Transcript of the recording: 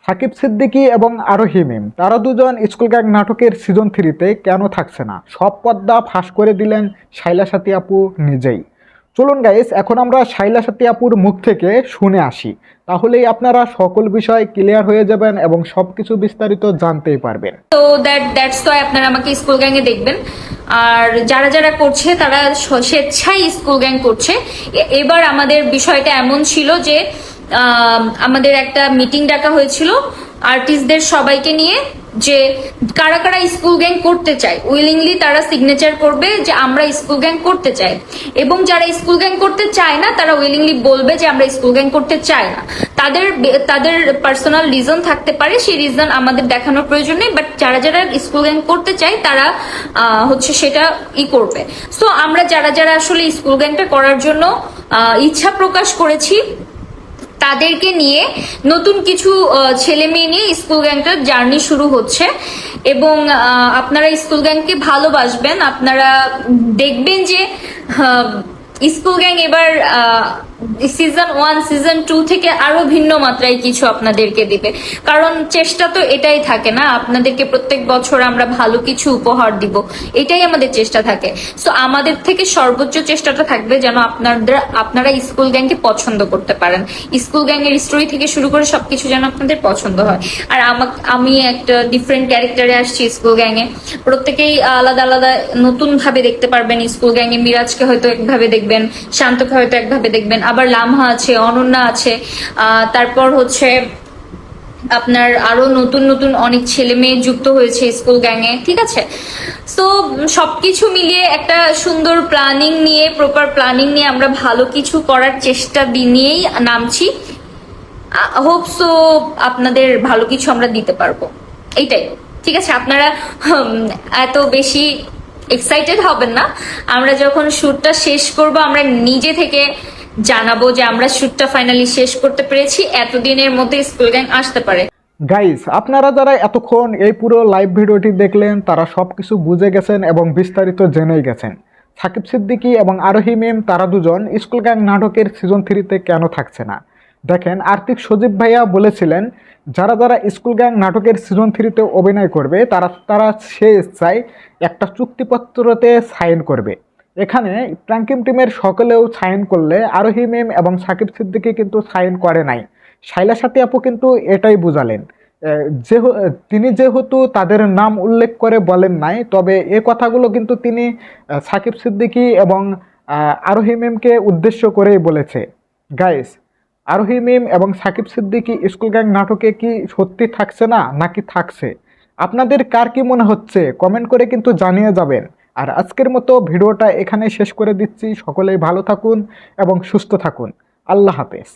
সাকিব সিদ্দিকী এবং আরোহী মিম তারা দুজন স্কুল গ্যাং নাটকের সিজন 3-তে কেন থাকছে না, সব পর্দা ফাঁস করে দিলেন শাইলা সাথী আপু নিজেই। চলুন গাইস, এখন আমরা শাইলা সাথী আপুর মুখ থেকে শুনে আসি, তাহলেই আপনারা সকল বিষয় ক্লিয়ার হয়ে যাবেন এবং সবকিছু বিস্তারিত জানতেই পারবেন। তো দ্যাটস ওয়াই আপনারা আমাকে স্কুল গ্যাংয়ে দেখবেন। আর যারা যারা করছে তারা স্বেচ্ছায় স্কুল গ্যাং করছে। এবার আমাদের বিষয়টা এমন ছিল যে আমাদের একটা মিটিং ডাকা হয়েছিল আর্টিস্টদের সবাইকে নিয়ে, যে কারা কারা স্কুল গ্যাং করতে চায় উইলিংলি তারা সিগনেচার করবে যে আমরা স্কুল গ্যাং করতে চাই, এবং যারা স্কুল গ্যাং করতে চায় না তারা উইলিংলি বলবে যে আমরা স্কুল গ্যাং করতে চাই না। তাদের তাদের পার্সোনাল রিজন থাকতে পারে, সেই রিজন আমাদের দেখানোর প্রয়োজন নেই, বাট যারা যারা স্কুল গ্যাং করতে চায় তারা হচ্ছে সেটা করবে। সো আমরা যারা যারা আসলে স্কুল গ্যাংটা করার জন্য ইচ্ছা প্রকাশ করেছি তাদেরকে নিয়ে নতুন কিছু ছেলে মেয়ে নিয়ে স্কুল গ্যাংটার জার্নি শুরু হচ্ছে। এবং আপনারা স্কুল গ্যাংকে ভালোবাসবেন, আপনারা দেখবেন যে স্কুল গ্যাং এবার সিজন 1 সিজন 2 থেকে আরো ভিন্ন মাত্রায় কিছু আপনাদেরকে দিবে। কারণ চেষ্টা তো এটাই থাকে না, আপনাদেরকে প্রত্যেক বছর আমরা ভালো কিছু উপহার দিব, এটাই আমাদের চেষ্টা থাকে। সো আমাদের থেকে সর্বোচ্চ চেষ্টাটা থাকবে যেন আপনারা স্কুল গ্যাংকে পছন্দ করতে পারেন, স্কুল গ্যাং এর স্টোরি থেকে শুরু করে সবকিছু যেন আপনাদের পছন্দ হয়। আর আমি একটা ডিফারেন্ট ক্যারেক্টারে আসছি স্কুল গ্যাংয়ে, প্রত্যেকেই আলাদা আলাদা নতুন ভাবে দেখতে পারবেন স্কুল গ্যাংয়ে। মিরাজকে হয়তো একভাবে দেখবেন, শান্তকে হয়তো একভাবে দেখবেন, আবার লামহা আছে, অনন্যা আছে, তারপর হচ্ছে আপনার আরো নতুন নতুন অনেক ছেলে মেয়ে যুক্ত হয়েছে স্কুল গ্যাংয়ে, ঠিক আছে। সো সবকিছু মিলিয়ে একটা সুন্দর প্ল্যানিং নিয়ে, প্রপার প্ল্যানিং নিয়ে আমরা ভালো কিছু করার চেষ্টা নিয়েই নামছি। হোপ সো আপনাদের ভালো কিছু আমরা দিতে পারবো, এইটাই। ঠিক আছে, আপনারা এত বেশি এক্সাইটেড হবেন না। আমরা যখন শুটটা শেষ করব আমরা নিজে থেকে জানাবো যে আমরা শুটটা ফাইনালি শেষ করতে পেরেছি, এতদিনের মধ্যে স্কুল গ্যাং আসতে পারে। গাইস, আপনারা যারা এতক্ষণ এই পুরো লাইভ ভিডিওটি দেখলেন তারা সব কিছু বুঝে গেছেন এবং বিস্তারিত জেনেই গেছেন সাকিব সিদ্দিকী এবং আরোহী মিম তারা দুজন স্কুল গ্যাং নাটকের সিজন 3-তে কেন থাকছে না। দেখেন, আর্থিক সজীব ভাইয়া বলেছিলেন যারা যারা স্কুল গ্যাং নাটকের সিজন 3-তে অভিনয় করবে তারা তারা সে ইচ্ছায় একটা চুক্তিপত্রতে সাইন করবে। এখানে প্র্যাঙ্কিং টিমের সকলেও সাইন করলে আরোহী মিম এবং সাকিব সিদ্দিকী কিন্তু সাইন করে নাই। শাইলা সাথী আপু কিন্তু এটাই বুঝালেন। তিনি যেহেতু তাদের নাম উল্লেখ করে বলেন নাই, তবে এ কথাগুলো কিন্তু তিনি সাকিব সিদ্দিকী এবং আরোহী মিমকে উদ্দেশ্য করেই বলেছে। গাইস, আরোহী মিম এবং সাকিব সিদ্দিকী স্কুল গ্যাং নাটকে কি সত্যি থাকছে না নাকি থাকছে? আপনাদের কার কি মনে হচ্ছে কমেন্ট করে কিন্তু জানিয়ে যাবেন। আর আজকের মতো ভিডিওটা এখানে শেষ করে দিচ্ছি। সকলেই ভালো থাকুন এবং সুস্থ থাকুন। আল্লাহ হাফেজ।